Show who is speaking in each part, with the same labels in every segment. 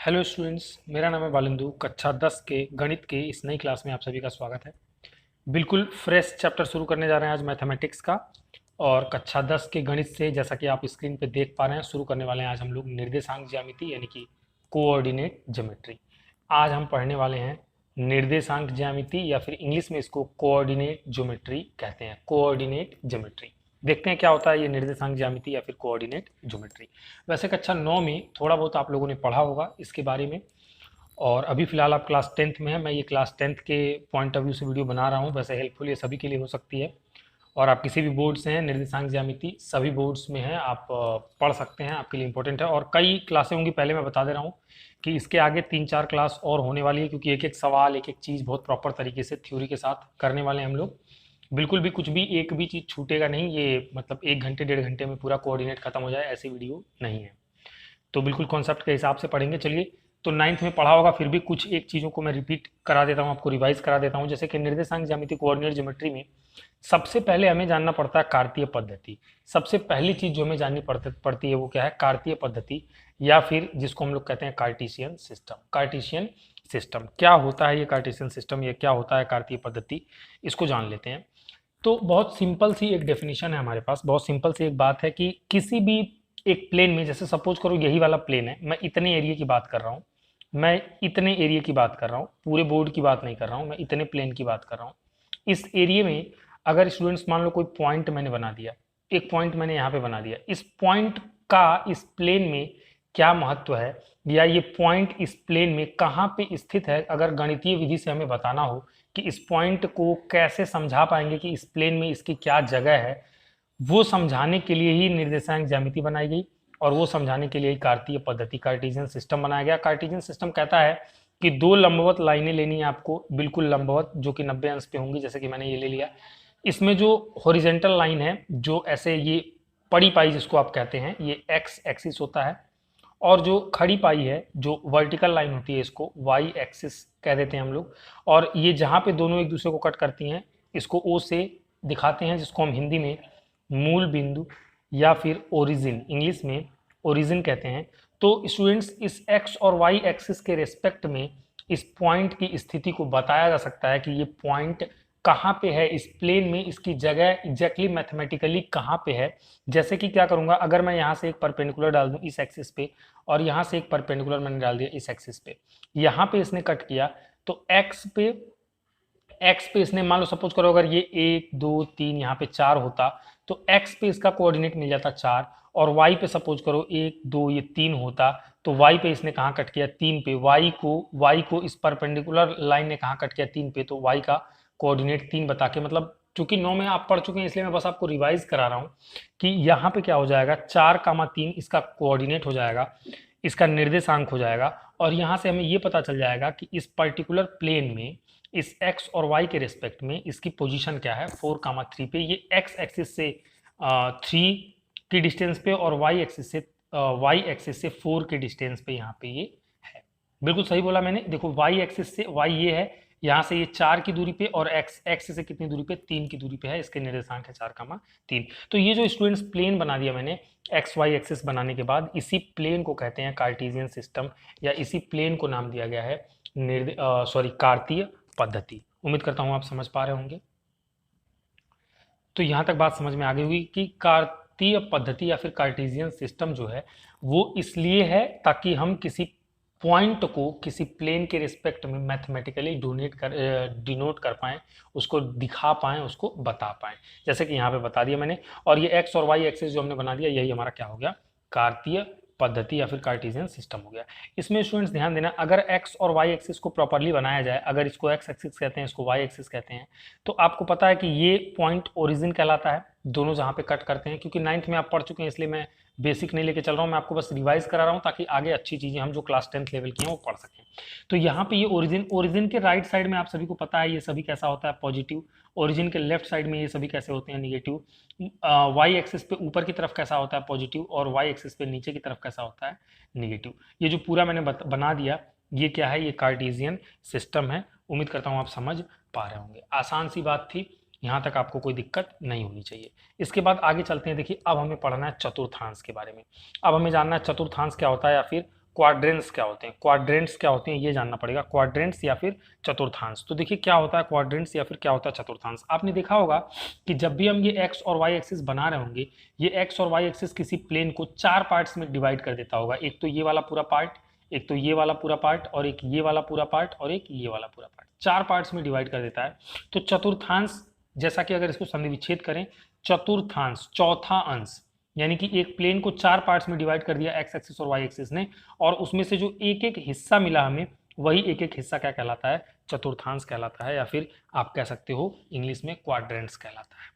Speaker 1: Hello students, मेरा नाम है बालिंदु। कक्षा 10 के गणित के इस नई क्लास में आप सभी का स्वागत है। बिल्कुल फ्रेश चैप्टर शुरू करने जा रहे हैं आज मैथमेटिक्स का। और कक्षा 10 के गणित से जैसा कि आप स्क्रीन पे देख पा रहे हैं, शुरू करने वाले हैं आज हम लोग निर्देशांक ज्यामिति यानी कि कोऑर्डिनेट ज्योमेट्री। आज हम पढ़ने वाले हैं निर्देशांक ज्यामिति या फिर इंग्लिश में इसको कोऑर्डिनेट ज्योमेट्री कहते हैं। कोऑर्डिनेट ज्योमेट्री देखते हैं क्या होता है ये निर्देशांक ज्यामिति या फिर कोऑर्डिनेट ज्योमेट्री। वैसे कक्षा 9 में थोड़ा बहुत आप लोगों ने पढ़ा होगा इसके बारे में। और अभी फिलहाल आप क्लास 10th में है। मैं ये क्लास 10th के पॉइंट ऑफ व्यू से वीडियो बना रहा हूँ। वैसे हेल्पफुल ये सभी के लिए हो सकती है। और आप किसी भी बोर्ड से हैं, निर्देशांक ज्यामिति सभी बोर्ड्स में है, आप पढ़ सकते हैं, आपके लिए इंपॉर्टेंट है। और कई क्लासें होंगी, पहले मैं बता दे रहा हूँ कि इसके आगे 3-4 क्लास और होने वाली है, क्योंकि एक एक सवाल एक एक चीज़ बहुत प्रॉपर तरीके से थ्योरी के साथ करने वाले हैं हम लोग। बिल्कुल भी कुछ भी एक भी चीज़ छूटेगा नहीं। ये मतलब 1 घंटे 1.5 घंटे में पूरा कोऑर्डिनेट खत्म हो जाए ऐसी वीडियो नहीं है। तो बिल्कुल कॉन्सेप्ट के हिसाब से पढ़ेंगे। चलिए, तो 9th में पढ़ा होगा, फिर भी कुछ एक चीज़ों को मैं रिपीट करा देता हूँ, आपको रिवाइज करा देता हूँ। जैसे कि निर्देशांक ज्यामिति कोऑर्डिनेट ज्योमेट्री में सबसे पहले हमें जानना पड़ता है कार्तीय पद्धति। सबसे पहली चीज़ जो हमें जाननी पड़ती है वो क्या है? कार्तीय पद्धति, या फिर जिसको हम लोग कहते हैं कार्टेशियन सिस्टम। कार्टेशियन सिस्टम क्या होता है? ये कार्टेशियन सिस्टम, ये क्या होता है कार्तीय पद्धति, इसको जान लेते हैं। तो बहुत सिंपल सी एक डेफिनेशन है हमारे पास, बहुत सिंपल सी एक बात है कि किसी भी एक प्लेन में, जैसे सपोज करो यही वाला प्लेन है, मैं इतने एरिया की बात कर रहा हूँ, मैं इतने एरिया की बात कर रहा हूँ, पूरे बोर्ड की बात नहीं कर रहा हूँ, मैं इतने प्लेन की बात कर रहा हूँ। इस एरिया में अगर स्टूडेंट्स मान लो कोई पॉइंट मैंने बना दिया, एक पॉइंट मैंने यहाँ पे बना दिया, इस पॉइंट का इस प्लेन में क्या महत्व है, या ये पॉइंट इस प्लेन में कहाँ पे स्थित है, अगर गणितीय विधि से हमें बताना हो कि इस पॉइंट को कैसे समझा पाएंगे कि इस प्लेन में इसकी क्या जगह है, वो समझाने के लिए ही निर्देशांक ज्यामिति बनाई गई। और वो समझाने के लिए ही कार्तीय पद्धति, कार्टेशियन सिस्टम बनाया गया। कार्टेशियन सिस्टम कहता है कि दो लंबवत लाइनें लेनी है आपको, बिल्कुल लंबवत, जो कि 90 अंश पे होंगी, जैसे कि मैंने ये ले लिया। इसमें जो हॉरिजेंटल लाइन है, जो ऐसे ये पड़ी पाई जिसको आप कहते हैं, ये एक्स एक्सिस होता है। और जो खड़ी पाई है, जो वर्टिकल लाइन होती है, इसको वाई एक्सिस कह देते हैं हम लोग। और ये जहाँ पे दोनों एक दूसरे को कट करती हैं, इसको ओ से दिखाते हैं, जिसको हम हिंदी में मूल बिंदु या फिर ओरिजिन, इंग्लिश में ओरिजिन कहते हैं। तो स्टूडेंट्स, इस एक्स और वाई एक्सिस के रेस्पेक्ट में इस पॉइंट की स्थिति को बताया जा सकता है कि ये पॉइंट कहाँ पे है इस प्लेन में, इसकी जगह एग्जैक्टली मैथमेटिकली कहाँ पे है। जैसे कि क्या करूंगा, अगर मैं यहाँ से एक परपेंडिकुलर डाल दूं इस एक्सिस पे, और यहाँ से एक परपेंडिकुलर मैंने डाल दिया इस एक्सिस पे, यहाँ पे इसने कट किया, तो एक्स पे इसने, मान लो सपोज करो अगर ये 1 2 3 यहाँ पे 4 होता, तो एक्स पे इसका कोऑर्डिनेट मिल जाता 4। और वाई पे सपोज करो 1 2 ये 3 होता, तो वाई पे इसने कहाँ कट किया? 3 पे। वाई को इस परपेंडिकुलर लाइन ने कहाँ कट किया? 3 पे। तो वाई का कोऑर्डिनेट 3 बता के, मतलब चूंकि 9 में आप पढ़ चुके हैं इसलिए मैं बस आपको रिवाइज करा रहा हूँ कि यहाँ पे क्या हो जाएगा, 4, 3 इसका कोऑर्डिनेट हो जाएगा, इसका निर्देशांक हो जाएगा। और यहाँ से हमें ये पता चल जाएगा कि इस पर्टिकुलर प्लेन में इस x और y के रिस्पेक्ट में इसकी पोजीशन क्या है, 4, 3 पे। ये x एक्सिस से 3 की डिस्टेंस पे, और y एक्सिस से 4 के डिस्टेंस पे यहाँ पे ये है। बिल्कुल सही बोला मैंने। देखो, y एक्सिस से y ये है, यहाँ से ये 4 की दूरी पे, और x से कितनी दूरी पे? 3 की दूरी पे है। इसके निर्देशांक है 4, 3। तो ये जो स्टूडेंट्स प्लेन बना दिया मैंने, एक्स वाई एक्सिस बनाने के बाद, इसी प्लेन को कहते हैं कार्टेशियन सिस्टम, या इसी प्लेन को नाम दिया गया है कार्तीय पद्धति। उम्मीद करता हूं आप समझ पा रहे होंगे। तो यहां तक बात समझ में आ गई होगी कि कार्तीय पद्धति या फिर कार्टेशियन सिस्टम जो है वो इसलिए है ताकि हम किसी पॉइंट को किसी प्लेन के रिस्पेक्ट में मैथमेटिकली डिनोट कर पाएं, उसको दिखा पाएं, उसको बता पाएं। जैसे कि यहाँ पे बता दिया मैंने। और ये एक्स और वाई एक्सिस जो हमने बना दिया, यही हमारा क्या हो गया? कार्तीय पद्धति या फिर कार्टेशियन सिस्टम हो गया। इसमें स्टूडेंट्स ध्यान देना, अगर एक्स और वाई एक्सिस को प्रॉपरली बनाया जाए, अगर इसको एक्स एक्सिस कहते हैं, इसको वाई एक्सिस कहते हैं, तो आपको पता है कि ये पॉइंट ओरिजिन कहलाता है, दोनों जहां पे कट करते हैं। क्योंकि 9th में आप पढ़ चुके हैं इसलिए मैं बेसिक नहीं लेके चल रहा हूँ, मैं आपको बस रिवाइज करा रहा हूँ ताकि आगे अच्छी चीजें हम जो क्लास 10th लेवल की हैं वो पढ़ सकें। तो यहाँ पे ये ओरिजिन के राइट साइड में आप सभी को पता है ये सभी कैसा होता है? पॉजिटिव। ओरिजिन के लेफ्ट साइड में ये सभी कैसे होते हैं? निगेटिव। वाई एक्सिस पे ऊपर की तरफ कैसा होता है? पॉजिटिव। और वाई एक्सिस पे नीचे की तरफ कैसा होता है? निगेटिव। ये जो पूरा मैंने बना दिया, ये क्या है? ये कार्टेशियन सिस्टम है। उम्मीद करता हूँ आप समझ पा रहे होंगे। आसान सी बात थी, यहाँ तक आपको कोई दिक्कत नहीं होनी चाहिए। इसके बाद आगे चलते हैं। देखिए, अब हमें पढ़ना है चतुर्थांश के बारे में। अब हमें जानना है चतुर्थांश क्या होता है, या फिर क्वाड्रेंट्स क्या होते हैं, क्वाड्रेंट्स क्या होते हैं ये जानना पड़ेगा, क्वाड्रेंट्स या फिर चतुर्थांश। तो देखिए क्या होता है क्वाड्रेंट्स या फिर क्या होता है चतुर्थांश। आपने देखा होगा कि जब भी हम ये एक्स और वाई एक्सिस बना रहे होंगे, ये एक्स और वाई एक्सिस किसी प्लेन को 4 पार्ट्स में डिवाइड कर देता होगा। एक तो ये वाला पूरा पार्ट, एक तो ये वाला पूरा पार्ट, और एक ये वाला पूरा पार्ट, और एक ये वाला पूरा पार्ट, 4 पार्ट्स में डिवाइड कर देता है। तो चतुर्थांश, जैसा कि अगर इसको संधि विच्छेद करें, चतुर्थांश चौथा अंश, यानी कि एक प्लेन को 4 पार्ट्स में डिवाइड कर दिया एक्स एक्सिस और वाई एक्सिस ने, और उसमें से जो एक एक हिस्सा मिला हमें, वही एक एक हिस्सा क्या कहलाता है, चतुर्थांश कहलाता है, या फिर आप कह सकते हो इंग्लिश में क्वाड्रेंट्स कहलाता है।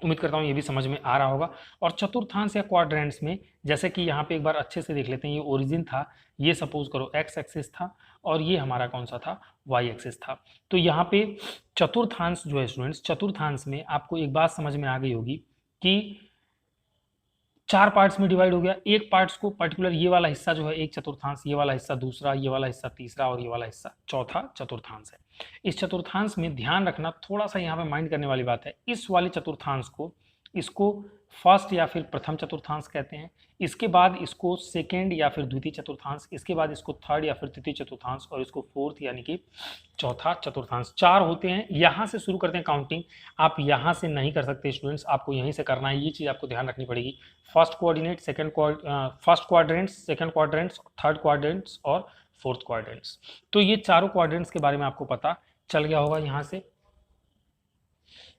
Speaker 1: उम्मीद करता हूँ ये भी समझ में आ रहा होगा। और चतुर्थांश या क्वाड्रेंट्स में, जैसे कि यहाँ पे एक बार अच्छे से देख लेते हैं, ये ओरिजिन था, ये सपोज करो एक्स एक्सिस था, और ये हमारा कौन सा था, वाई एक्सिस था। तो यहाँ पे चतुर्थांश जो है स्टूडेंट्स, चतुर्थांश में आपको एक बात समझ में आ गई होगी कि 4 पार्ट्स में डिवाइड हो गया। एक पार्ट्स को पर्टिकुलर ये वाला हिस्सा जो है एक चतुर्थांश, ये वाला हिस्सा दूसरा, ये वाला हिस्सा तीसरा, और ये वाला हिस्सा चौथा चतुर्थांश है। इस चतुर्थांश में ध्यान रखना, थोड़ा सा यहाँ पे माइंड करने वाली बात है, इस वाले चतुर्थांश को, इसको फर्स्ट या फिर प्रथम चतुर्थांश कहते हैं, इसके बाद इसको सेकेंड या फिर द्वितीय चतुर्थांश, इसके बाद इसको थर्ड या फिर तृतीय चतुर्थांश, और इसको फोर्थ यानी कि चौथा चतुर्थांश। 4 होते हैं। यहाँ से शुरू करते हैं काउंटिंग, आप यहाँ से नहीं कर सकते स्टूडेंट्स, आपको यहीं से करना है। ये चीज़ आपको ध्यान रखनी पड़ेगी। First coordinate, first quadrants, second quadrants, third quadrants और फोर्थ क्वाड्रेंट्स। तो ये चारों क्वाड्रेंट्स के बारे में आपको पता चल गया होगा यहाँ से।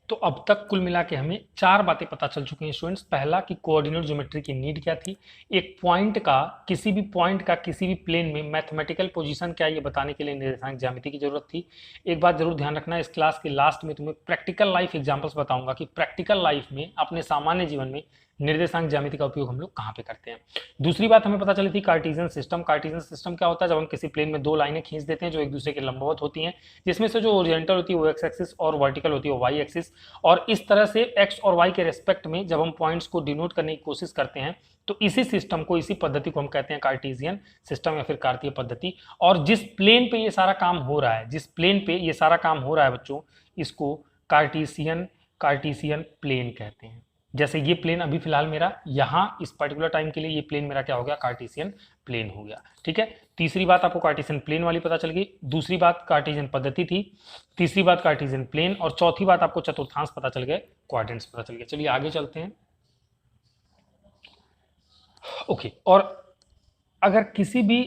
Speaker 1: तो अब तक कुल मिला के हमें 4 बातें पता चल चुकी हैं स्टूडेंट्स। पहला कि कोऑर्डिनेट ज्योमेट्री की नीड क्या थी, एक पॉइंट का, किसी भी पॉइंट का किसी भी प्लेन में मैथमेटिकल पोजीशन क्या है ये बताने के लिए निर्देशांक ज्यामिति की जरूरत थी। एक बात जरूर ध्यान रखना, इस क्लास के लास्ट में तुम्हें प्रैक्टिकल लाइफ एग्जाम्पल्स बताऊंगा कि प्रैक्टिकल लाइफ में, अपने सामान्य जीवन में निर्देशांक ज्यामिति का उपयोग हम लोग कहाँ पे करते हैं। दूसरी बात हमें पता चली थी कार्टेशियन सिस्टम। कार्टेशियन सिस्टम क्या होता है, जब हम किसी प्लेन में 2 लाइनें खींच देते हैं जो एक दूसरे के लंबवत होती हैं, जिसमें से जो ओरिजेंटल होती है वो एक्स एक्सिस और वर्टिकल होती है वो वाई एक्सिस, और इस तरह से एक्स और वाई के रेस्पेक्ट में जब हम पॉइंट्स को डिनोट करने की कोशिश करते हैं, तो इसी सिस्टम को, इसी पद्धति को हम कहते हैं कार्टेशियन सिस्टम या फिर कार्तीय पद्धति। और जिस प्लेन पे ये सारा काम हो रहा है, जिस प्लेन पे ये सारा काम हो रहा है बच्चों, इसको कार्टेशियन प्लेन कहते हैं। जैसे ये प्लेन अभी फिलहाल मेरा यहाँ इस पर्टिकुलर टाइम के लिए ये प्लेन मेरा क्या हो गया, कार्टेशियन प्लेन हो गया। ठीक है, तीसरी बात आपको कार्टेशियन प्लेन वाली पता चल गई, दूसरी बात कार्टेशियन पद्धति थी, तीसरी बात कार्टेशियन प्लेन, और चौथी बात आपको चतुर्थांश पता चल गए, क्वाड्रेंट्स पता चल गए। चलिए आगे चलते हैं। ओके, और अगर किसी भी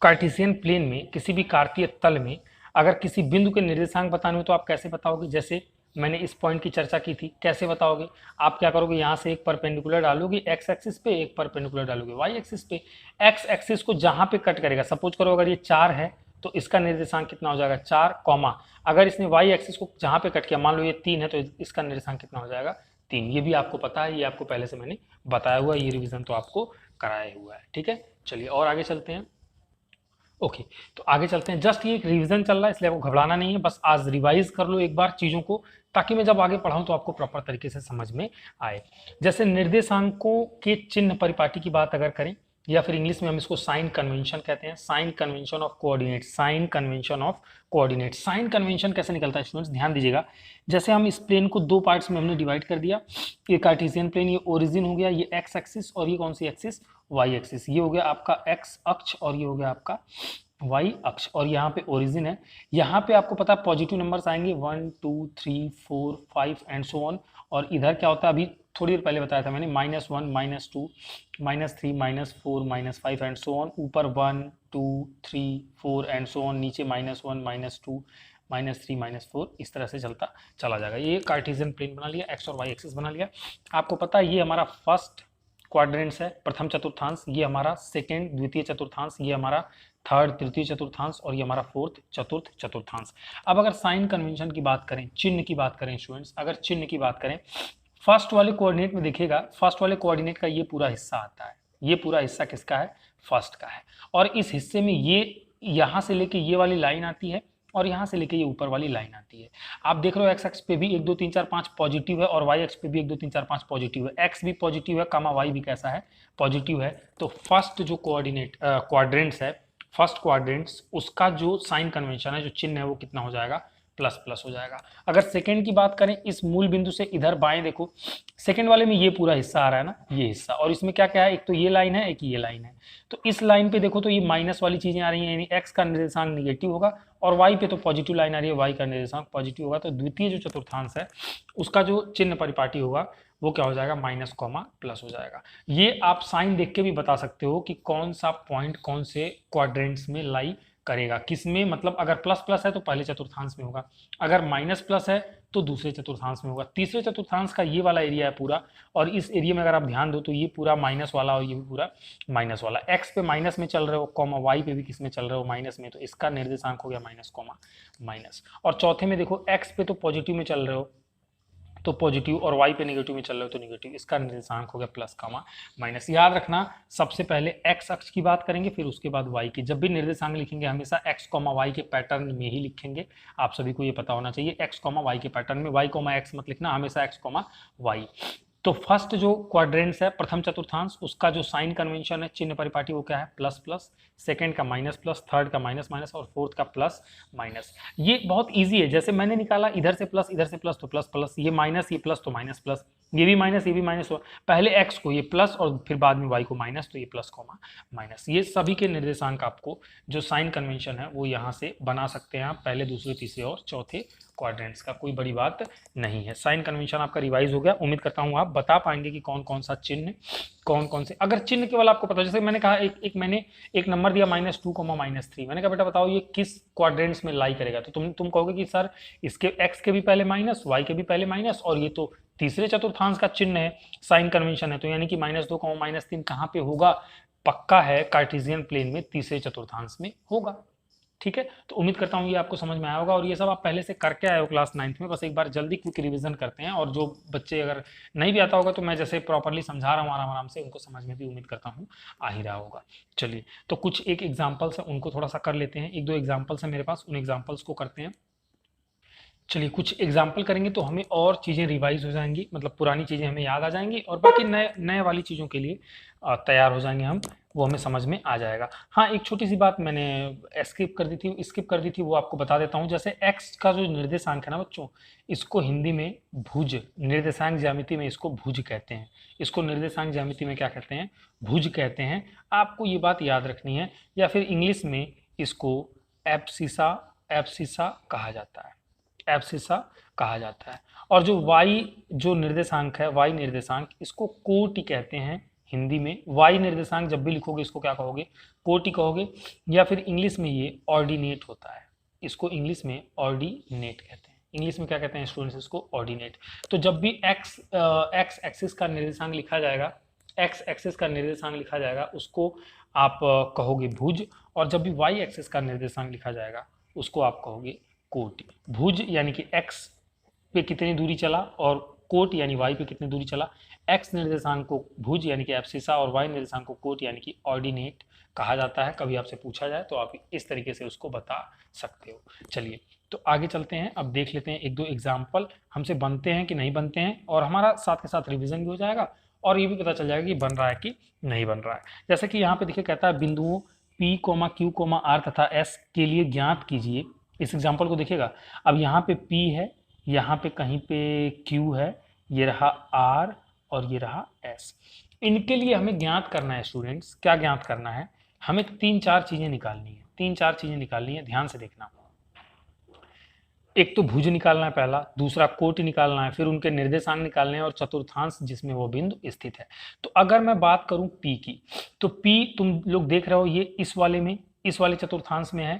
Speaker 1: कार्टेशियन प्लेन में, किसी भी कार्तीय तल में अगर किसी बिंदु के निर्देशांक बताने हो तो आप कैसे बताओगे। जैसे मैंने इस पॉइंट की चर्चा की थी, कैसे बताओगे, आप क्या करोगे, यहाँ से एक परपेंडिकुलर डालोगे एक्स एक्सिस पे, एक परपेंडिकुलर डालोगे वाई एक्सिस पे। एक्स एक्सिस को जहाँ पे कट करेगा, सपोज करो अगर ये 4 है तो इसका निर्देशांक कितना हो जाएगा, 4 कॉमा, अगर इसने वाई एक्सिस को जहाँ पे कट किया, मान लो ये 3 है, तो इसका निर्देशांक कितना हो जाएगा, 3। ये भी आपको पता है, ये आपको पहले से मैंने बताया हुआ है, ये रिविजन तो आपको कराया हुआ है। ठीक है, चलिए और आगे चलते हैं। ओके, तो आगे चलते हैं। जस्ट ये एक रिवीजन चल रहा है, इसलिए आपको घबराना नहीं है, बस आज रिवाइज कर लो एक बार चीज़ों को, ताकि मैं जब आगे पढ़ाऊं तो आपको प्रॉपर तरीके से समझ में आए। जैसे निर्देशांकों के चिन्ह परिपाटी की बात अगर करें, या फिर इंग्लिश में हम इसको साइन कन्वेंशन कहते हैं, sign convention of coordinate, sign convention of coordinate. Sign convention कैसे निकलता है स्टूडेंट्स, ध्यान दीजिएगा। जैसे हम इस प्लेन को 2 पार्ट्स में हमने डिवाइड कर दिया, ये कार्टेशियन प्लेन, ये ओरिजिन हो गया, ये एक्स एक्सिस, और ये कौन सी एक्सिस, वाई एक्सिस। ये हो गया आपका एक्स अक्ष और ये हो गया आपका वाई अक्ष, और यहाँ पे ओरिजिन है। यहाँ पे आपको पता है पॉजिटिव नंबर्स आएंगे 1 2 3 4 5 एंड सो ऑन, और इधर क्या होता है, अभी थोड़ी देर पहले बताया था मैंने, -1 -2 -3 -4 -5 एंड सो ऑन। ऊपर 1 2 3 4 एंड सो ऑन, नीचे -1 -2 -3 -4, इस तरह से चलता चला जाएगा। ये कार्टेशियन प्लेन बना लिया, एक्स और वाई एक्सिस बना लिया। आपको पता है ये हमारा फर्स्ट क्वाड्रेंट्स है, प्रथम चतुर्थांश, ये हमारा सेकेंड द्वितीय चतुर्थांश, ये हमारा थर्ड तृतीय चतुर्थांश, और ये हमारा फोर्थ चतुर्थ चतुर्थांश। अब अगर साइन कन्वेंशन की बात करें, चिन्ह की बात करें स्टूडेंट्स, अगर चिन्ह की बात करें, फर्स्ट वाले कोऑर्डिनेट में देखिएगा, फर्स्ट वाले कोऑर्डिनेट का ये पूरा हिस्सा आता है, ये पूरा हिस्सा किसका है, फर्स्ट का है, और इस हिस्से में ये यहाँ से लेके ये वाली लाइन आती है, और यहाँ से लेके ये ऊपर वाली लाइन आती है। आप देख रहे हो एक्स एक्स पे भी 1 2 3 4 5 पॉजिटिव है, और वाई एक्स पे भी 1 2 3 4 5 पॉजिटिव है। एक्स भी पॉजिटिव है, कामा वाई भी कैसा है, पॉजिटिव है। तो फर्स्ट जो कोऑर्डिनेट क्वाड्रेंट्स है, फर्स्ट क्वाड्रेंट्स, उसका जो साइन कन्वेंशन है, जो चिन्ह है, वो कितना हो जाएगा, प्लस प्लस हो जाएगा। अगर सेकंड की बात करें, इस मूल बिंदु से इधर बाएं देखो, सेकंड वाले में ये पूरा हिस्सा आ रहा है ना, ये हिस्सा, और इसमें क्या क्या है, एक तो ये लाइन है, एक ये लाइन है। तो इस लाइन पे देखो तो ये माइनस वाली चीजें आ रही हैं, यानी एक्स का निर्देशांक निगेटिव होगा, और वाई पे तो पॉजिटिव लाइन आ रही है, वाई का निर्देशांक पॉजिटिव होगा। तो द्वितीय जो चतुर्थांश है उसका जो चिन्ह परिपाटी होगा वो क्या हो जाएगा, माइनस कॉमा प्लस हो जाएगा। ये आप साइन देख के भी बता सकते हो कि कौन सा पॉइंट कौन से क्वाड्रेंट्स में लाई करेगा, किसमें, मतलब अगर प्लस प्लस है तो पहले चतुर्थांश में होगा, अगर माइनस प्लस है तो दूसरे चतुर्थांश में होगा। तीसरे चतुर्थांश का ये वाला एरिया है पूरा, और इस एरिया में अगर आप ध्यान दो तो ये पूरा माइनस वाला और ये भी पूरा माइनस वाला। एक्स पे माइनस में चल रहे हो, कॉमा वाई पे भी किस में चल रहे हो, माइनस में, तो इसका निर्देशांक हो गया माइनस कॉमा माइनस। और चौथे में देखो एक्स पे तो पॉजिटिव में चल रहे हो तो पॉजिटिव, और y पे नेगेटिव में चल रहे हो तो नेगेटिव, इसका निर्देशांक हो गया प्लस कॉमा माइनस। याद रखना, सबसे पहले x अक्ष की बात करेंगे, फिर उसके बाद y की। जब भी निर्देशांक लिखेंगे हमेशा x, y के पैटर्न में ही लिखेंगे, आप सभी को ये पता होना चाहिए। x, y के पैटर्न में, y, x मत लिखना, हमेशा x, y। तो फर्स्ट जो क्वाड्रेंट्स है, प्रथम चतुर्थांश, उसका जो साइन कन्वेंशन है, चिन्ह परिपाटी, वो क्या है, प्लस प्लस, सेकंड का माइनस प्लस, थर्ड का माइनस माइनस, और फोर्थ का प्लस माइनस। ये बहुत इजी है, जैसे मैंने निकाला इधर से प्लस तो प्लस प्लस, ये माइनस ये प्लस तो माइनस प्लस, ये भी माइनस हो, पहले x को ये प्लस और फिर बाद में y को माइनस, तो ये प्लस कॉमा माइनस। ये सभी के निर्देशांक आपको जो साइन कन्वेंशन है वो यहाँ से बना सकते हैं आप, पहले दूसरे तीसरे और चौथे क्वाड्रेंट्स का, कोई बड़ी बात नहीं है। साइन कन्वेंशन आपका रिवाइज हो गया, उम्मीद करता हूँ आप बता पाएंगे कि कौन कौन सा चिन्ह, कौन कौन से, अगर चिन्ह केवल आपको पता, जैसे मैंने कहा मैंने एक नंबर दिया -2, -3, मैंने कहा बेटा बताओ ये किस क्वाड्रेंट्स में लाई करेगा, तो तुम कहोगे कि सर इसके x के भी पहले माइनस, y के भी पहले माइनस, और ये तो तीसरे चतुर्थांश का चिन्ह है, साइन कन्वेंशन है, तो यानी कि -2, -3 कहाँ पे होगा, पक्का है कार्टेशियन प्लेन में तीसरे चतुर्थांश में होगा। ठीक है, तो उम्मीद करता हूँ ये आपको समझ में आया होगा, और ये सब आप पहले से करके आए हो क्लास 9th में, बस एक बार जल्दी क्विक रिवीजन करते हैं, और जो बच्चे अगर नहीं भी आता होगा तो मैं जैसे प्रॉपरली समझा रहा हूँ आराम आराम से, उनको समझ में भी उम्मीद करता हूँ आ ही रहा होगा। चलिए, तो कुछ एक एग्जाम्पल्स है उनको थोड़ा सा कर लेते हैं, 1-2 एग्जाम्पल्स है मेरे पास, उन एग्जाम्पल्स को करते हैं। चलिए, कुछ एग्जाम्पल करेंगे तो हमें और चीज़ें रिवाइज हो जाएंगी, मतलब पुरानी चीज़ें हमें याद आ जाएंगी, और बाकी नए वाली चीज़ों के लिए तैयार हो जाएंगे हम, वो हमें समझ में आ जाएगा। हाँ, एक छोटी सी बात मैंने स्किप कर दी थी, वो आपको बता देता हूँ। जैसे x का जो निर्देशांक है ना बच्चों, इसको हिंदी में भुज, निर्देशांक ज्यामिति में इसको भुज कहते हैं, इसको निर्देशांक ज्यामिति में क्या कहते हैं, भुज कहते हैं। आपको ये बात याद रखनी है, या फिर इंग्लिश में इसको एब्सिसा कहा जाता है, एब्सिसा कहा जाता है। और जो y जो निर्देशांक है, y निर्देशांक, इसको कोटि कहते हैं हिंदी में। y निर्देशांक जब भी लिखोगे इसको क्या कहोगे, कोटि कहोगे, या फिर इंग्लिश में ये ऑर्डिनेट होता है, इसको इंग्लिश में ऑर्डिनेट कहते हैं। इंग्लिश में क्या कहते हैं स्टूडेंट्स, इसको ऑर्डिनेट। तो जब भी x एक्सिस का निर्देशांक लिखा जाएगा, x एक्सिस का निर्देशांक लिखा जाएगा उसको आप कहोगे भुज, और जब भी y एक्सिस का निर्देशांक लिखा जाएगा उसको आप कहोगे कोटि। भुज यानी कि x पे कितनी दूरी चला, और कोट यानी y पे कितनी दूरी चला। x निर्देशांक को भुज यानी कि एब्सिसा, और y निर्देशांक को कोट यानी कि ऑर्डिनेट कहा जाता है। कभी आपसे पूछा जाए तो आप इस तरीके से उसको बता सकते हो। चलिए, तो आगे चलते हैं, अब देख लेते हैं 1-2 एग्जाम्पल हमसे बनते हैं कि नहीं बनते हैं, और हमारा साथ के साथ रिविजन भी हो जाएगा, और ये भी पता चल जाएगा कि बन रहा है कि नहीं बन रहा है। जैसे कि यहाँ पे देखिए कहता है बिंदुओं P, Q, R तथा S के लिए ज्ञात कीजिए। इस एग्जाम्पल को देखिएगा, अब यहाँ पे P है, यहाँ पे कहीं पे Q है, ये रहा R और ये रहा S। इनके लिए हमें ज्ञात करना है स्टूडेंट्स, क्या ज्ञात करना है, हमें 3-4 चीजें निकालनी है, 3-4 चीजें निकालनी है, ध्यान से देखना। एक तो भुज निकालना है पहला, दूसरा कोटि निकालना है, फिर उनके निर्देशांक निकालने हैं, और चतुर्थांश जिसमें वो बिंदु स्थित है। तो अगर मैं बात करूं P की, तो P तुम लोग देख रहे हो ये इस वाले चतुर्थांश में है।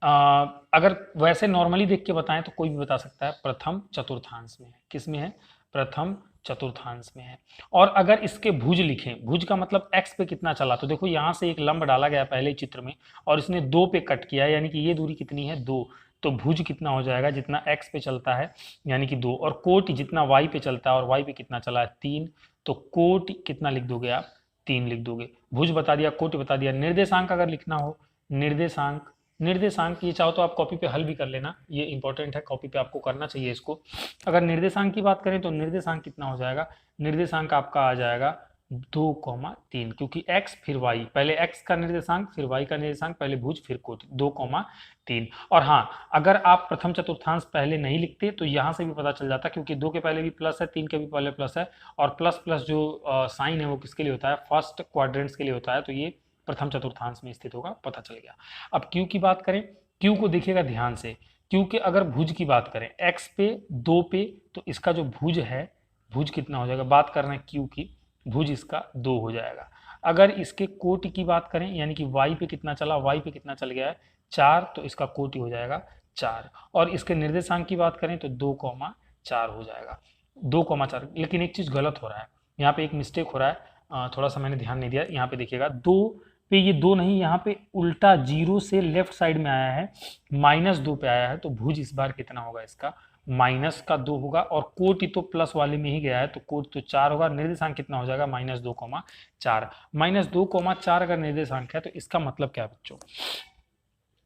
Speaker 1: अगर वैसे नॉर्मली देख के बताएं तो कोई भी बता सकता है प्रथम चतुर्थांश में है। किस में है, प्रथम चतुर्थांश में है। और अगर इसके भुज लिखें, भुज का मतलब x पे कितना चला, तो देखो यहाँ से एक लंब डाला गया पहले चित्र में, और इसने 2 पे कट किया, यानी कि ये दूरी कितनी है, 2। तो भुज कितना हो जाएगा, जितना x पे चलता है यानी कि 2, और कोटि जितना y पे चलता है, और y पे कितना चला है, 3। तो कोटि कितना लिख दोगे आप, 3 लिख दोगे। भुज बता दिया, कोटि बता दिया। निर्देशांक अगर लिखना हो, निर्देशांक ये चाहो तो आप कॉपी पे हल भी कर लेना, ये इंपॉर्टेंट है, कॉपी पे आपको करना चाहिए इसको। अगर निर्देशांक की बात करें तो निर्देशांक कितना हो जाएगा, निर्देशांक आपका आ जाएगा 2,3, क्योंकि x फिर y, पहले x का निर्देशांक फिर y का निर्देशांक, पहले भुज फिर कोटि, 2,3। और हाँ, अगर आप प्रथम चतुर्थांश पहले नहीं लिखते तो यहाँ से भी पता चल जाता, क्योंकि 2 के पहले भी प्लस है, 3 के भी पहले प्लस है, और प्लस प्लस जो साइन है वो किसके लिए होता है, फर्स्ट क्वाड्रेंट्स के लिए होता है, तो ये प्रथम चतुर्थांश में स्थित होगा, पता चल गया। अब q की बात करें, q को देखिएगा ध्यान से, q के अगर भुज की बात करें x पे 2 पे, तो इसका जो भुज है, भुज कितना हो जाएगा, बात कर रहे हैं q की, भुज इसका 2 हो जाएगा। अगर इसके कोटि की बात करें, यानी कि y पे कितना चला, y पे कितना चल गया है 4, तो इसका कोटि हो जाएगा 4। और इसके निर्देशांक की बात करें तो 2,4 हो जाएगा, 2,4। लेकिन एक चीज़ गलत हो रहा है यहाँ पे, एक मिस्टेक हो रहा है, थोड़ा सा मैंने ध्यान नहीं दिया। यहाँ पे देखिएगा 2 पे ये 2 नहीं, यहाँ पे उल्टा 0 से लेफ्ट साइड में आया है, -2 पे आया है, तो भुज इस बार कितना होगा, इसका -2 होगा। और कोटि तो प्लस वाले में ही गया है, तो कोटि तो 4 होगा। निर्देशांक कितना हो जाएगा, -2,4। -2,4 अगर निर्देशांक है तो इसका मतलब क्या है बच्चों,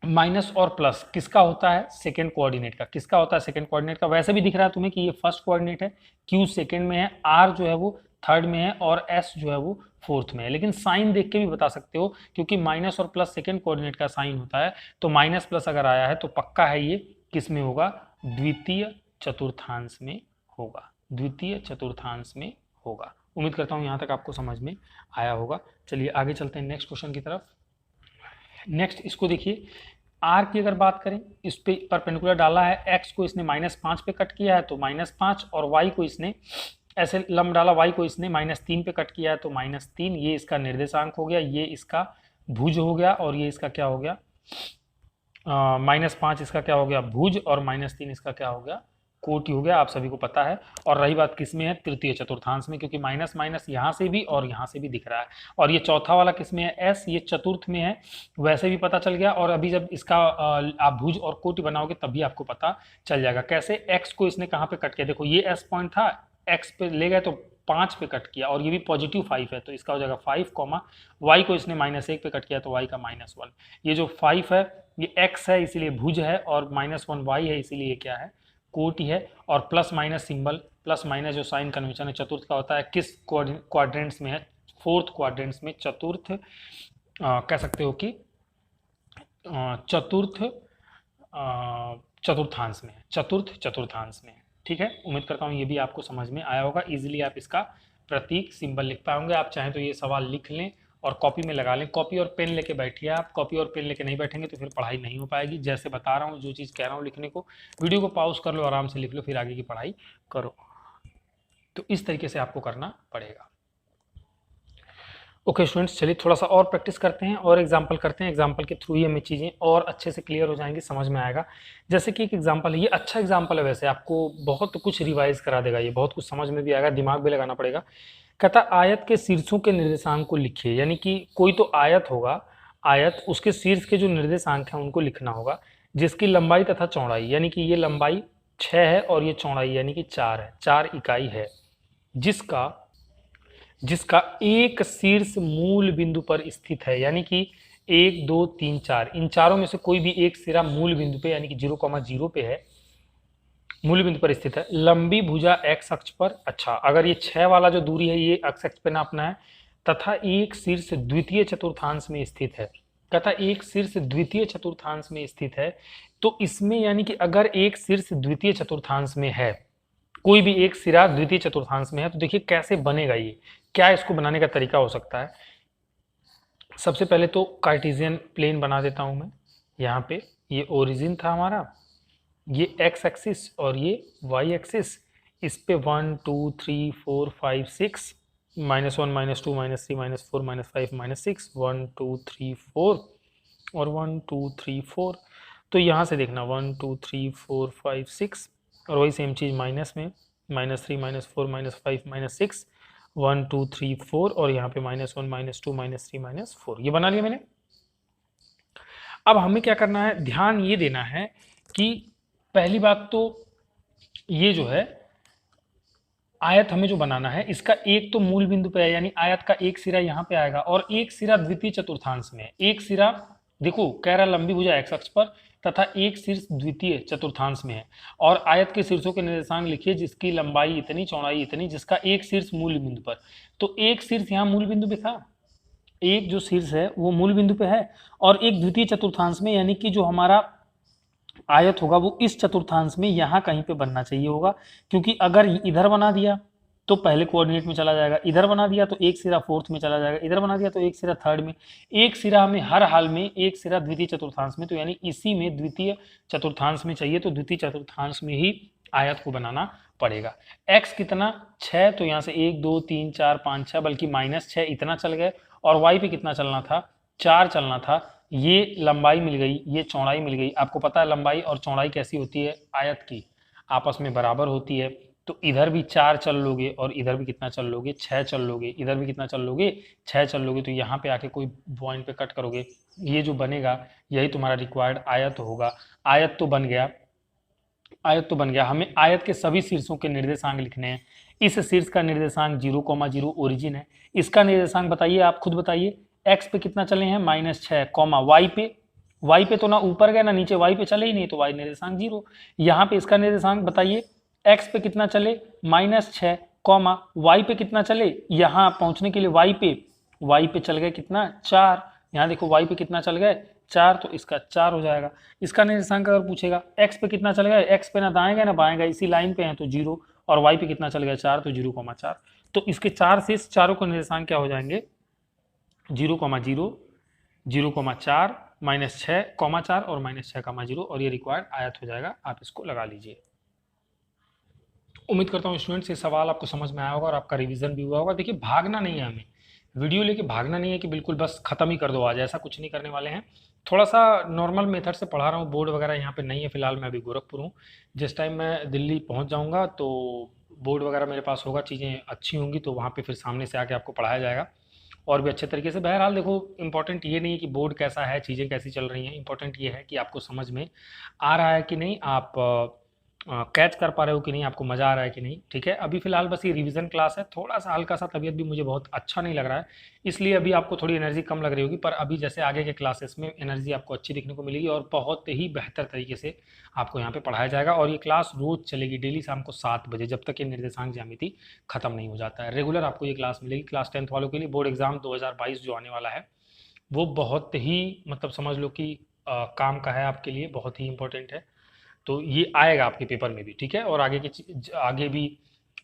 Speaker 1: माइनस और प्लस किसका होता है, सेकेंड कोऑर्डिनेट का। किसका होता है, सेकेंड कोऑर्डिनेट का। वैसे भी दिख रहा है तुम्हें कि ये फर्स्ट कोऑर्डिनेट है, क्यू सेकेंड में है, आर जो है वो थर्ड में है, और एस जो है वो फोर्थ में है। लेकिन साइन देख के भी बता सकते हो, क्योंकि माइनस और प्लस सेकेंड कोऑर्डिनेट का साइन होता है, तो माइनस प्लस अगर आया है तो पक्का है ये किस में होगा, द्वितीय चतुर्थांश में होगा, द्वितीय चतुर्थांश में होगा। उम्मीद करता हूँ यहाँ तक आपको समझ में आया होगा। चलिए आगे चलते हैं नेक्स्ट क्वेश्चन की तरफ। नेक्स्ट इसको देखिए, आर की अगर बात करें, इस पे परपेंडिकुलर डाला है, एक्स को इसने -5 पे कट किया है तो -5, और वाई को इसने ऐसे लंब डाला, वाई को इसने -3 पे कट किया है तो -3। ये इसका निर्देशांक हो गया, ये इसका भुज हो गया, और ये इसका क्या हो गया, -5 इसका क्या हो गया, भुज, और -3 इसका क्या हो गया, कोटि हो गया। आप सभी को पता है। और रही बात किस में है, तृतीय चतुर्थांश में, क्योंकि माइनस माइनस यहाँ से भी और यहाँ से भी दिख रहा है। और ये चौथा वाला किस में है, एस, ये चतुर्थ में है, वैसे भी पता चल गया। और अभी जब इसका आप भुज और कोटि बनाओगे तभी आपको पता चल जाएगा। कैसे, एक्स को इसने कहाँ पे कट किया, देखो ये एस पॉइंट था, एक्स पे ले गए तो 5 पे कट किया, और ये भी पॉजिटिव 5 है तो इसका हो जाएगा 5, वाई को इसने -1 पे कट किया तो वाई का -1। ये जो 5 है ये एक्स है इसीलिए भुज है, और -1 वाई है इसीलिए ये क्या है, कोटि है। और plus minus symbol, plus minus जो साइन कन्वेंशन है चतुर्थ का होता है, किस क्वाड्रेंट्स में है, फोर्थ क्वाड्रेंट्स में, चतुर्थ कह सकते हो कि चतुर्थ चतुर्थांश में है, चतुर्थ चतुर्थांश में है। ठीक है, उम्मीद करता हूँ ये भी आपको समझ में आया होगा। इजीली आप इसका प्रतीक सिंबल लिख पाओगे। आप चाहें तो ये सवाल लिख लें और कॉपी में लगा लें। कॉपी और पेन लेके बैठिए आप, कॉपी और पेन लेके नहीं बैठेंगे तो फिर पढ़ाई नहीं हो पाएगी। जैसे बता रहा हूँ, जो चीज़ कह रहा हूँ लिखने को, वीडियो को पॉज कर लो, आराम से लिख लो, फिर आगे की पढ़ाई करो। तो इस तरीके से आपको करना पड़ेगा। ओके स्टूडेंट्स, चलिए थोड़ा सा और प्रैक्टिस करते हैं और एग्जाम्पल करते हैं। एग्जाम्पल के थ्रू ही हमें चीज़ें और अच्छे से क्लियर हो जाएंगी, समझ में आएगा। जैसे कि एक एग्जाम्पल है, ये अच्छा एग्जाम्पल है, वैसे आपको बहुत कुछ रिवाइज करा देगा, ये बहुत कुछ समझ में भी आएगा, दिमाग भी लगाना पड़ेगा। कहता आयत के शीर्षों के निर्देशांक को लिखिए, यानी कि कोई तो आयत होगा, आयत, उसके शीर्ष के जो निर्देशांक हैं उनको लिखना होगा, जिसकी लंबाई तथा चौड़ाई, यानी कि ये लंबाई 6 है और ये चौड़ाई यानी कि 4 है, 4 इकाई है, जिसका एक शीर्ष मूल बिंदु पर स्थित है, यानी कि 1, 2, 3, 4, इन चारों में से कोई भी एक सिरा मूल बिंदु पे यानी कि 0,0 पे है, मूल बिंदु पर स्थित है। लंबी भुजा एक्स अक्ष पर, अच्छा अगर ये 6 वाला जो दूरी है ये एक्स अक्ष पे नापना है, तथा एक शीर्ष द्वितीय चतुर्थांश में स्थित है। कहता एक शीर्ष द्वितीय चतुर्थांश में स्थित है, तो इसमें यानी कि अगर एक शीर्ष द्वितीय चतुर्थांश में है, कोई भी एक सिरा द्वितीय चतुर्थांश में है, तो देखिए कैसे बनेगा ये, क्या इसको बनाने का तरीका हो सकता है। सबसे पहले तो कार्टेशियन प्लेन बना देता हूं मैं। यहाँ पे ये ओरिजिन था हमारा, ये एक्स एक्सिस और ये वाई एक्सिस, इस पे 1, 2, 3, 4, 5, 6, -1, -2, -3, -4, -5, -6, 1, 2, 3, 4 और 1, 2, 3, 4। तो यहाँ से देखना 1, 2, 3, 4, 5, 6, और वही सेम चीज़ माइनस में -3, -4, -5, -6, 1, 2, 3, 4, और यहाँ पे -1, -2, -3, -4, ये बना लिया मैंने। अब हमें क्या करना है, ध्यान ये देना है कि पहली बात तो ये जो है आयत हमें जो बनाना है, इसका एक तो मूल बिंदु पे है, यानी आयत का एक सिरा यहाँ पे आएगा और एक सिरा द्वितीय चतुर्थांश में। एक सिरा देखो कह रहा लंबी भुजा एक्स अक्ष पर, तथा एक शीर्ष द्वितीय चतुर्थांश में है, और आयत के शीर्षों के निर्देशांक लिखिए जिसकी लंबाई इतनी, चौड़ाई इतनी, जिसका एक शीर्ष मूल बिंदु पर। तो एक शीर्ष यहाँ मूल बिंदु पे था, एक जो शीर्ष है वो मूल बिंदु पे है, और एक द्वितीय चतुर्थांश में, यानी कि जो हमारा आयत होगा वो इस चतुर्थांश में यहाँ कहीं पे बनना चाहिए होगा, क्योंकि अगर इधर बना दिया तो पहले कोऑर्डिनेट में चला जाएगा, इधर बना दिया तो एक सिरा फोर्थ में चला जाएगा, इधर बना दिया तो एक सिरा थर्ड में, एक सिरा हमें हर हाल में एक सिरा द्वितीय चतुर्थांश में, तो यानी इसी में द्वितीय चतुर्थांश में चाहिए, तो द्वितीय चतुर्थांश में ही आयत को बनाना पड़ेगा। x कितना 6, तो यहाँ से 1 2 3 4 5 6, बल्कि -6 इतना चल गए, और y पे कितना चलना था, 4 चलना था। ये लंबाई मिल गई, ये चौड़ाई मिल गई। आपको पता है लंबाई और चौड़ाई कैसी होती है, आयत की आपस में बराबर होती है। तो इधर भी 4 चल लोगे और इधर भी कितना चल लोगे, 6 चल लोगे, इधर भी कितना चल लोगे, 6 चल लोगे। तो यहाँ पे आके कोई पॉइंट पे कट करोगे, ये जो बनेगा यही तुम्हारा रिक्वायर्ड आयत होगा। आयत तो बन गया, आयत तो बन गया। हमें आयत के सभी शीर्षों के निर्देशांक लिखने हैं। इस शीर्ष का निर्देशांक 0,0 ओरिजिन है। इसका निर्देशांक बताइए, आप खुद बताइए। x पे कितना चले हैं, -6, y पे तो ना ऊपर गए ना नीचे, y पे चले ही नहीं, तो y निर्देशांक 0। यहाँ पे इसका निर्देशांक बताइए, x पे कितना चले, -6, y पे कितना चले, यहाँ पहुंचने के लिए y पे चल गए कितना, 4। यहाँ देखो y पे कितना चल गए, 4, तो इसका 4 हो जाएगा। इसका निर्देशांक अगर पूछेगा x पे कितना चल गए, x पे ना दाएं गए ना बाएं गए, इसी लाइन पे हैं तो 0, और y पे कितना चल गया, 4, तो 0,4। तो इसके 4 से चारों को निर्देशांक क्या हो जाएंगे, 0,0, 0,4, -6,4 और -6,0, और ये रिक्वायर्ड आयत हो जाएगा। आप इसको लगा लीजिए। उम्मीद करता हूँ स्टूडेंट्स ये सवाल आपको समझ में आया होगा और आपका रिवीजन भी हुआ होगा। देखिए भागना नहीं है, हमें वीडियो लेके भागना नहीं है कि बिल्कुल बस खत्म ही कर दो आज, ऐसा कुछ नहीं करने वाले हैं। थोड़ा सा नॉर्मल मेथड से पढ़ा रहा हूँ, बोर्ड वगैरह यहाँ पे नहीं है फिलहाल। मैं अभी गोरखपुर हूँ, जिस टाइम मैं दिल्ली पहुँच जाऊँगा तो बोर्ड वगैरह मेरे पास होगा, चीज़ें अच्छी होंगी, तो वहाँ पर फिर सामने से आके आपको पढ़ाया जाएगा और भी अच्छे तरीके से। बहरहाल देखो, इंपॉर्टेंट ये नहीं है कि बोर्ड कैसा है, चीज़ें कैसी चल रही हैं, इंपॉर्टेंट ये है कि आपको समझ में आ रहा है कि नहीं, आप कैच कर पा रहे हो कि नहीं, आपको मज़ा आ रहा है कि नहीं। ठीक है, अभी फिलहाल बस ये रिवीजन क्लास है। थोड़ा सा हल्का सा तबीयत भी मुझे बहुत अच्छा नहीं लग रहा है, इसलिए अभी आपको थोड़ी एनर्जी कम लग रही होगी, पर अभी जैसे आगे के क्लासेस में एनर्जी आपको अच्छी देखने को मिलेगी और बहुत ही बेहतर तरीके से आपको यहाँ पे पढ़ाया जाएगा। और ये क्लास रोज़ चलेगी, डेली शाम को 7 बजे, जब तक ये निर्देशांक ज्यामिति खत्म नहीं हो जाता है। रेगुलर आपको ये क्लास मिलेगी। क्लास 10th वालों के लिए बोर्ड एग्जाम 2022 जो आने वाला है वो बहुत ही मतलब समझ लो कि काम का है आपके लिए, बहुत ही इंपॉर्टेंट है। तो ये आएगा आपके पेपर में भी, ठीक है, और आगे भी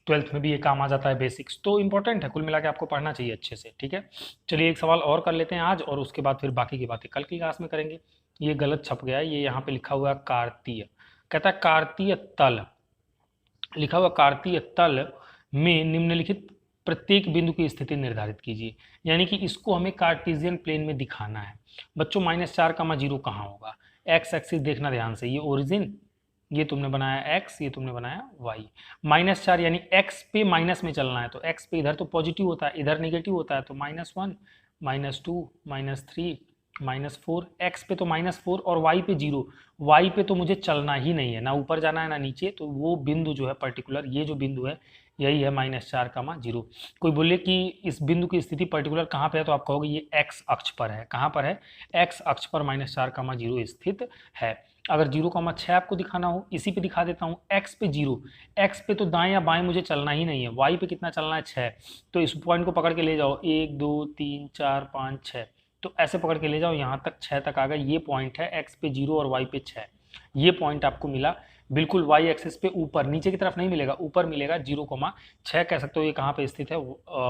Speaker 1: 12th में भी ये काम आ जाता है। बेसिक्स तो इंपॉर्टेंट है, कुल मिला के आपको पढ़ना चाहिए अच्छे से। ठीक है, चलिए एक सवाल और कर लेते हैं आज, और उसके बाद फिर बाकी की बातें कल की क्लास में करेंगे। ये गलत छप गया है, ये यहाँ पे लिखा हुआ है कार्तीय, कहता है कार्तीय तल, लिखा हुआ कार्तीय तल में निम्नलिखित प्रत्येक बिंदु की स्थिति निर्धारित कीजिए। यानी कि इसको हमें कार्टेशियन प्लेन में दिखाना है। बच्चों -4,0 कहाँ होगा, एक्स एक्सिस देखना ध्यान से, ये ओरिजिन, ये तुमने बनाया x, ये तुमने बनाया y। -4 यानी x पे माइनस में चलना है, तो x पे इधर तो पॉजिटिव होता है, इधर नेगेटिव होता है, तो -1, -2, -3, -4, x पे तो -4 और y पे 0। y पे तो मुझे चलना ही नहीं है, ना ऊपर जाना है ना नीचे, तो वो बिंदु जो है पर्टिकुलर, ये जो बिंदु है यही है -4,0। कोई बोले कि इस बिंदु की स्थिति पर्टिकुलर कहाँ पे है, तो आप कहोगे ये x अक्ष पर है। कहाँ पर है, x अक्ष पर -4,0 स्थित है। अगर 0,6 आपको दिखाना हो, इसी पे दिखा देता हूँ, x पे 0, x पे तो दाएं या बाएं मुझे चलना ही नहीं है, y पे कितना चलना है, 6। तो इस पॉइंट को पकड़ के ले जाओ, 1 2 3 4 5 6, तो ऐसे पकड़ के ले जाओ, यहाँ तक 6 तक आ गए। ये पॉइंट है, x पे 0 और y पे 6, ये पॉइंट आपको मिला बिल्कुल y एक्सिस पे ऊपर, नीचे की तरफ नहीं मिलेगा, ऊपर मिलेगा। 0,6 कह सकते हो ये कहाँ पे स्थित है,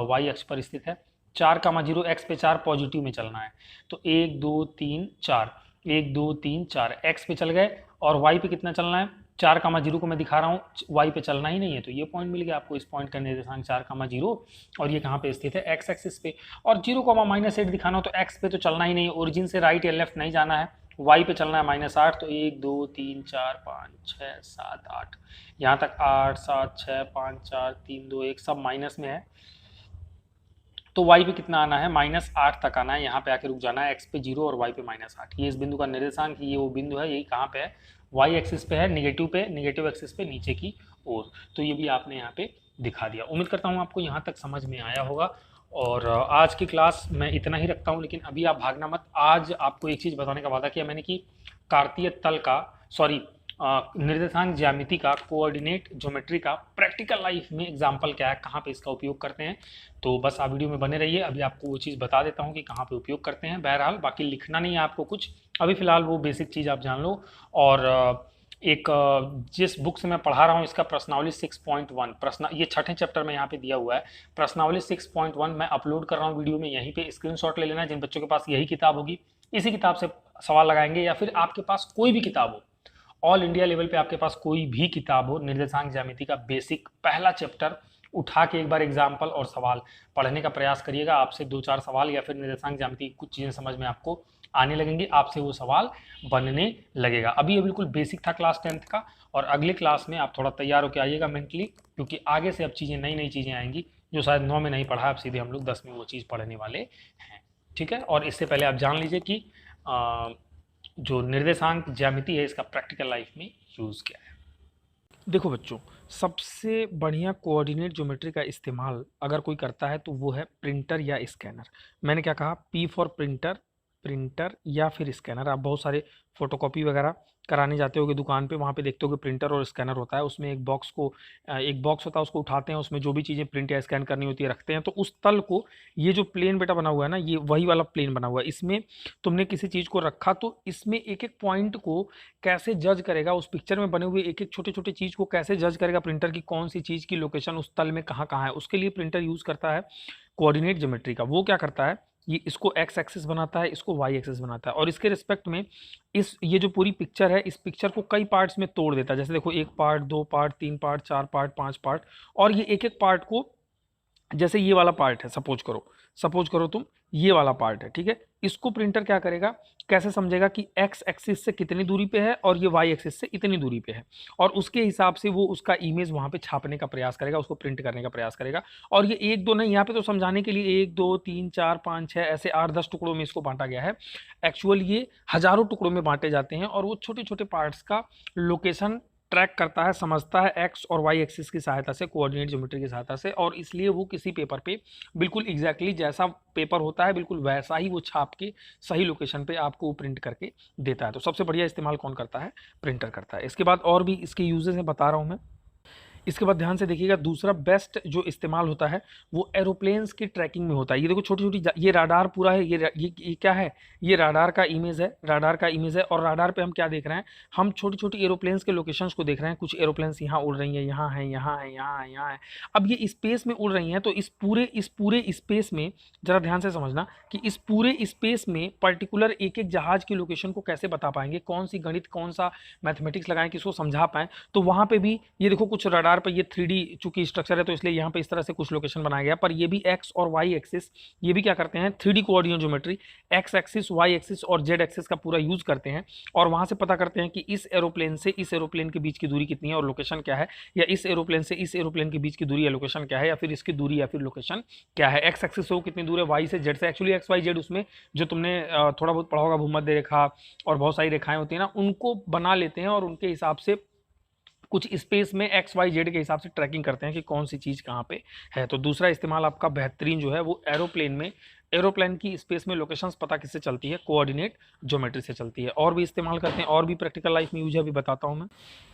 Speaker 1: y अक्ष पर स्थित है। 4,0, x पे 4 पॉजिटिव में चलना है, तो 1 2 3 4, 1 2 3 4, x पे चल गए, और y पे कितना चलना है, 4,0 को मैं दिखा रहा हूँ, y पे चलना ही नहीं है, तो ये पॉइंट मिल गया आपको। इस पॉइंट का निर्देशांक 4,0, और ये कहाँ पे स्थित है, x एक्सिस पे। और 0,-8 दिखाना हो तो x पे तो चलना ही नहीं है, ओरिजिन से राइट या लेफ्ट नहीं जाना है, y पे चलना है -8, तो 1 2 3 4 5 6 7 8, यहाँ तक 8 7 6 5 4 3 2 1, सब माइनस में है, तो y पे कितना आना है, -8 तक आना है। यहाँ पे आके रुक जाना है, x पे 0 और y पे -8। ये इस बिंदु का निर्देशांक, ये वो बिंदु है, यही कहाँ पे है, y एक्सिस पे है, नेगेटिव एक्सिस पे नीचे की ओर। तो ये भी आपने यहाँ पे दिखा दिया। उम्मीद करता हूँ आपको यहाँ तक समझ में आया होगा, और आज की क्लास मैं इतना ही रखता हूँ, लेकिन अभी आप भागना मत। आज आपको एक चीज़ बताने का वादा किया मैंने कि कार्तीय तल का, सॉरी, निर्देशांक ज्यामिति का, कोऑर्डिनेट ज्योमेट्री का प्रैक्टिकल लाइफ में एग्जाम्पल क्या है, कहाँ पे इसका उपयोग करते हैं। तो बस आप वीडियो में बने रहिए, अभी आपको वो चीज़ बता देता हूँ कि कहाँ पे उपयोग करते हैं। बहरहाल बाकी लिखना नहीं है आपको कुछ, अभी फिलहाल वो बेसिक चीज़ आप जान लो। और एक जिस बुक से मैं पढ़ा रहा हूँ इसका प्रश्नावली 6.1, प्रश्न ये छठे चैप्टर में यहाँ पे दिया हुआ है। प्रश्नावली 6.1 मैं अपलोड कर रहा हूँ वीडियो में, यहीं पे स्क्रीनशॉट ले लेना। जिन बच्चों के पास यही किताब होगी इसी किताब से सवाल लगाएंगे, या फिर आपके पास कोई भी किताब हो, ऑल इंडिया लेवल पे आपके पास कोई भी किताब हो, निर्देशांक ज्यामिति का बेसिक पहला चैप्टर उठा के एक बार एग्जाम्पल और सवाल पढ़ने का प्रयास करिएगा। आपसे 2-4 सवाल या फिर निर्देशांक ज्यामिति की कुछ चीज़ें समझ में आपको आने लगेंगी, आपसे वो सवाल बनने लगेगा। अभी ये बिल्कुल बेसिक था क्लास 10th का, और अगले क्लास में आप थोड़ा तैयार होकर आइएगा मेंटली, क्योंकि आगे से अब चीज़ें नई नई चीज़ें आएंगी जो शायद 9 में नहीं पढ़ा, अब सीधे हम लोग 10 में वो चीज़ पढ़ने वाले हैं। ठीक है, और इससे पहले आप जान लीजिए कि जो निर्देशांक ज्यामिति है इसका प्रैक्टिकल लाइफ में यूज़ क्या है। देखो बच्चों, सबसे बढ़िया कोऑर्डिनेट ज्योमेट्री का इस्तेमाल अगर कोई करता है तो वो है प्रिंटर या स्कैनर। मैंने क्या कहा, पी फॉर प्रिंटर, प्रिंटर या फिर स्कैनर। आप बहुत सारे फोटोकॉपी वगैरह कराने जाते होगे दुकान पे, वहाँ पे देखते हो कि प्रिंटर और स्कैनर होता है। उसमें एक बॉक्स होता है, उसको उठाते हैं, उसमें जो भी चीज़ें प्रिंट या स्कैन करनी होती है रखते हैं। तो उस तल को, ये जो प्लेन बेटा बना हुआ है ना, ये वही वाला प्लेन बना हुआ है। इसमें तुमने किसी चीज़ को रखा तो इसमें एक एक पॉइंट को कैसे जज करेगा, उस पिक्चर में बने हुए एक एक छोटे छोटे चीज़ को कैसे जज करेगा प्रिंटर की, कौन सी चीज़ की लोकेशन उस तल में कहाँ कहाँ है, उसके लिए प्रिंटर यूज़ करता है कोऑर्डिनेट ज्योमेट्री का। वो क्या करता है, ये इसको एक्स एक्सिस बनाता है, इसको वाई एक्सिस बनाता है, और इसके रिस्पेक्ट में ये जो पूरी पिक्चर है, इस पिक्चर को कई पार्ट्स में तोड़ देता है। जैसे देखो, 1 part, 2 part, 3 part, 4 part, 5 part, और ये एक एक पार्ट को, जैसे ये वाला पार्ट है, सपोज करो तुम, ये वाला पार्ट है, ठीक है। इसको प्रिंटर क्या करेगा, कैसे समझेगा कि एक्स एक्सिस से कितनी दूरी पे है और ये वाई एक्सिस से इतनी दूरी पे है, और उसके हिसाब से वो उसका इमेज वहां पे छापने का प्रयास करेगा, उसको प्रिंट करने का प्रयास करेगा। और ये 1-2 नहीं, यहाँ पे तो समझाने के लिए 1 2 3 4 5 6 ऐसे 8-10 टुकड़ों में इसको बांटा गया है। एक्चुअल ये हजारों टुकड़ों में बांटे जाते हैं, और वो छोटे छोटे पार्ट्स का लोकेशन ट्रैक करता है, समझता है एक्स और वाई एक्सिस की सहायता से, कोऑर्डिनेट ज्योमेट्री की सहायता से। और इसलिए वो किसी पेपर पे बिल्कुल एग्जैक्टली जैसा पेपर होता है बिल्कुल वैसा ही वो छाप के सही लोकेशन पे आपको प्रिंट करके देता है। तो सबसे बढ़िया इस्तेमाल कौन करता है, प्रिंटर करता है। इसके बाद और भी इसके यूजेस हैं, बता रहा हूँ मैं। इसके बाद ध्यान से देखिएगा, दूसरा बेस्ट जो इस्तेमाल होता है वो एरोप्लेन्स की ट्रैकिंग में होता है। ये देखो छोटी छोटी, ये राडार पूरा है, ये क्या है, ये राडार का इमेज है, और राडार पे हम क्या देख रहे हैं, हम छोटी छोटी एरोप्लेन्स के लोकेशंस को देख रहे हैं। कुछ एरोप्लेन्स यहाँ उड़ रही हैं, यहाँ है, यहाँ है, यहाँ है, यहाँ है। अब ये स्पेस में उड़ रही हैं, तो इस पूरे स्पेस में जरा ध्यान से समझना कि इस पूरे स्पेस में पर्टिकुलर एक एक जहाज की लोकेशन को कैसे बता पाएंगे, कौन सी गणित, कौन सा मैथमेटिक्स लगाएं कि इसको समझा पाएं। तो वहां पे भी ये देखो, कुछ रडार पर ये 3D चूंकि स्ट्रक्चर है तो इसलिए यहाँ पे इस तरह से कुछ लोकेशन बनाया गया, पर ये भी एक्स और वाई एक्सिस, ये भी क्या करते हैं, 3D coordinate geometry, x axis, y axis और जेड एक्सिस का पूरा यूज करते हैं। और वहां से पता करते हैं कि इस एरोप्लेन से इस एरोप्लेन के बीच की दूरी कितनी है और लोकेशन क्या है, या इस एरोप्लेन से इस एरोप्लेन के बीच की दूरी या लोकेशन क्या है, या फिर इसकी दूरी या फिर लोकेशन क्या है। एक्स एक्सिस से वो कितनी दूर है, वाई से जेड से। एक्चुअली एक्स वाई जेड उसमें जो तुमने थोड़ा बहुत पढ़ा होगा, भूमध्य रेखा और बहुत सारी रेखाएं होती है ना, उनको बना लेते हैं और उनके हिसाब से कुछ स्पेस में एक्स वाई जेड के हिसाब से ट्रैकिंग करते हैं कि कौन सी चीज़ कहाँ पे है। तो दूसरा इस्तेमाल आपका बेहतरीन जो है वो एरोप्लेन की स्पेस में लोकेशंस पता किससे चलती है, कोऑर्डिनेट ज्योमेट्री से चलती है। और भी इस्तेमाल करते हैं, और भी प्रैक्टिकल लाइफ में यूज है, अभी बताता हूँ मैं।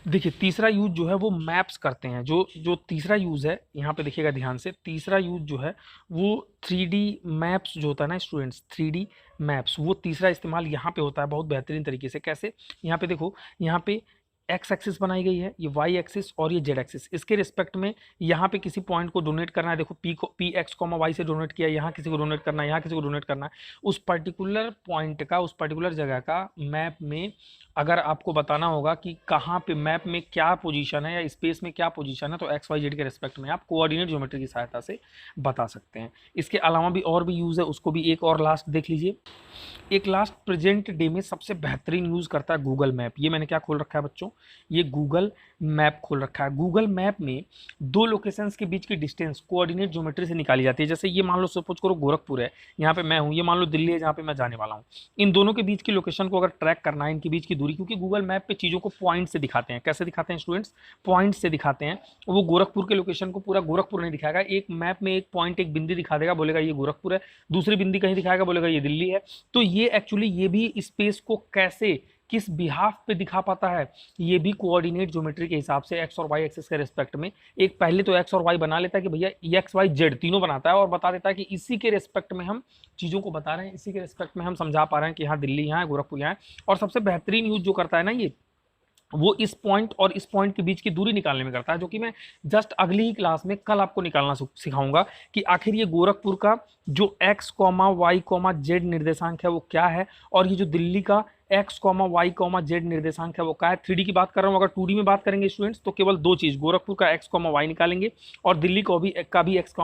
Speaker 1: देखिए तीसरा यूज जो है वो मैप्स करते हैं। जो तीसरा यूज है, यहाँ पे देखिएगा ध्यान से, तीसरा यूज जो है वो 3D मैप्स जो होता है ना स्टूडेंट्स, 3D मैप्स, वो तीसरा इस्तेमाल यहाँ पे होता है बहुत बेहतरीन तरीके से। कैसे, यहाँ पे देखो, यहाँ पे एक्स एक्सिस बनाई गई है, ये वाई एक्सिस और ये जेड एक्सिस, इसके रिस्पेक्ट में यहाँ पे किसी पॉइंट को डोनेट करना है। देखो पी एक्स कॉमा वाई से डोनेट किया, यहाँ किसी को डोनेट करना है, यहाँ किसी को डोनेट करना है। उस पर्टिकुलर पॉइंट का, उस पर्टिकुलर जगह का मैप में अगर आपको बताना होगा कि कहाँ पे मैप में क्या पोजीशन है या स्पेस में क्या पोजीशन है, तो एक्स वाई जेड के रिस्पेक्ट में आप कोऑर्डिनेट ज्योमेट्री की सहायता से बता सकते हैं। इसके अलावा भी और भी यूज़ है, उसको भी एक और लास्ट देख लीजिए। एक लास्ट प्रेजेंट डे में सबसे बेहतरीन यूज़ करता है गूगल मैप। ये मैंने क्या खोल रखा है बच्चों, ये गूगल मैप खोल रखा है। गूगल मैप में दो लोकेशंस के बीच की डिस्टेंस कोऑर्डिनेट ज्योमेट्री से निकाली जाती है। जैसे ये मान लो सपोज करो गोरखपुर है, यहाँ पे मैं हूँ, ये मान लो दिल्ली है जहाँ पे मैं जाने वाला हूँ। इन दोनों के बीच की लोकेशन को अगर ट्रैक करना है, इनके बीच की दूरी, क्योंकि गूगल मैप पे चीज़ों को पॉइंट से दिखाते हैं। कैसे दिखाते हैं स्टूडेंट्स? पॉइंट से दिखाते हैं। वो गोरखपुर के लोकेशन को पूरा गोरखपुर नहीं दिखाएगा, एक मैप में एक पॉइंट, एक बिंदी दिखा देगा, बोलेगा ये गोरखपुर है, दूसरी बिंदी कहीं दिखाएगा, बोलेगा ये दिल्ली है। तो ये एक्चुअली ये भी स्पेस को कैसे, किस बिहाफ पे दिखा पाता है, ये भी कोऑर्डिनेट ज्योमेट्री के हिसाब से एक्स और वाई एक्सिस के रिस्पेक्ट में एक पहले तो एक्स और वाई बना लेता है कि भैया एक्स वाई जेड तीनों बनाता है, और बता देता है कि इसी के रिस्पेक्ट में हम चीज़ों को बता रहे हैं, इसी के रिस्पेक्ट में हम समझा पा रहे हैं कि हाँ दिल्ली यहाँ है, गोरखपुर यहाँ है। और सबसे बेहतरीन यूज जो करता है ना ये, वो इस पॉइंट और इस पॉइंट के बीच की दूरी निकालने में करता है, जो कि मैं जस्ट अगली ही क्लास में कल आपको निकालना सिखाऊंगा कि आखिर ये गोरखपुर का जो x, y, z निर्देशांक है वो क्या है, और ये जो दिल्ली का x, y, z निर्देशांक है वो क्या है। 3D की बात कर रहा हूँ, अगर 2D में बात करेंगे स्टूडेंट्स तो केवल दो चीज़, गोरखपुर का x, y निकालेंगे और दिल्ली को भी x,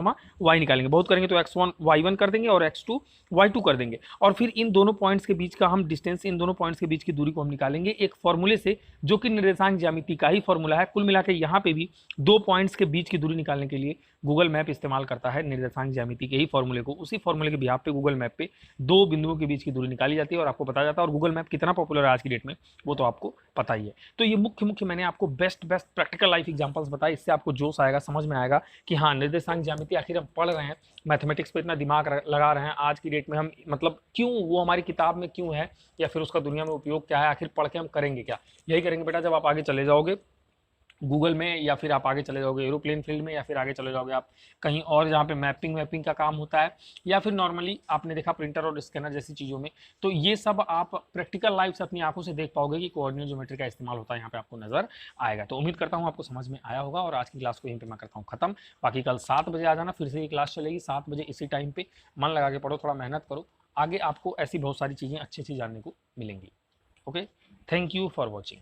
Speaker 1: y निकालेंगे। बहुत करेंगे तो x1 y1 कर देंगे और x2 y2 कर देंगे, और फिर इन दोनों पॉइंट्स के बीच का हम डिस्टेंस, इन दोनों पॉइंट्स के बीच की दूरी को हम निकालेंगे एक फॉर्मूले से, जो कि निर्देशांक ज्यामिति का ही फॉर्मूला है। कुल मिलाकर यहाँ पे भी दो पॉइंट्स के बीच की दूरी निकालने के लिए गूगल मैप इस्तेमाल करता है निर्देशांक ज्यामिति के ही फॉर्मूले को। उसी फॉर्मूले के बिहाफ पे गूगल मैप पे दो बिंदुओं के बीच की दूरी निकाली जाती है और आपको बताया जाता है। और गूगल मैप कितना पॉपुलर है आज की डेट में वो तो आपको पता ही है। तो ये मुख्य मैंने आपको बेस्ट प्रैक्टिकल लाइफ एग्जांपल्स बताए, इससे आपको जोश आएगा, समझ में आएगा कि हाँ निर्देशांक ज्यामिति आखिर हम पढ़ रहे हैं, मैथमेटिक्स पे इतना दिमाग लगा रहे हैं आज की डेट में, हम मतलब क्यों, वो हमारी किताब में क्यों है या फिर उसका दुनिया में उपयोग क्या है, आखिर पढ़ के हम करेंगे क्या। यही करेंगे बेटा जब आप आगे चले जाओगे गूगल में, या फिर आप आगे चले जाओगे एरोप्लेन फील्ड में, या फिर आगे चले जाओगे आप कहीं और जहाँ पे मैपिंग का काम होता है, या फिर नॉर्मली आपने देखा प्रिंटर और स्कैनर जैसी चीज़ों में। तो ये सब आप प्रैक्टिकल लाइफ से अपनी आंखों से देख पाओगे कि कोऑर्डिनेट ज्योमेट्री का इस्तेमाल होता है, यहाँ पे आपको नजर आएगा। तो उम्मीद करता हूँ आपको समझ में आया होगा, और आज की क्लास को यहीं पर मैं करता हूँ खत्म। बाकी कल 7 बजे आ जाना, फिर से ये क्लास चलेगी 7 बजे इसी टाइम पर। मन लगा के पढ़ो, थोड़ा मेहनत करो, आगे आपको ऐसी बहुत सारी चीज़ें अच्छी जानने को मिलेंगी। Okay, thank you for watching.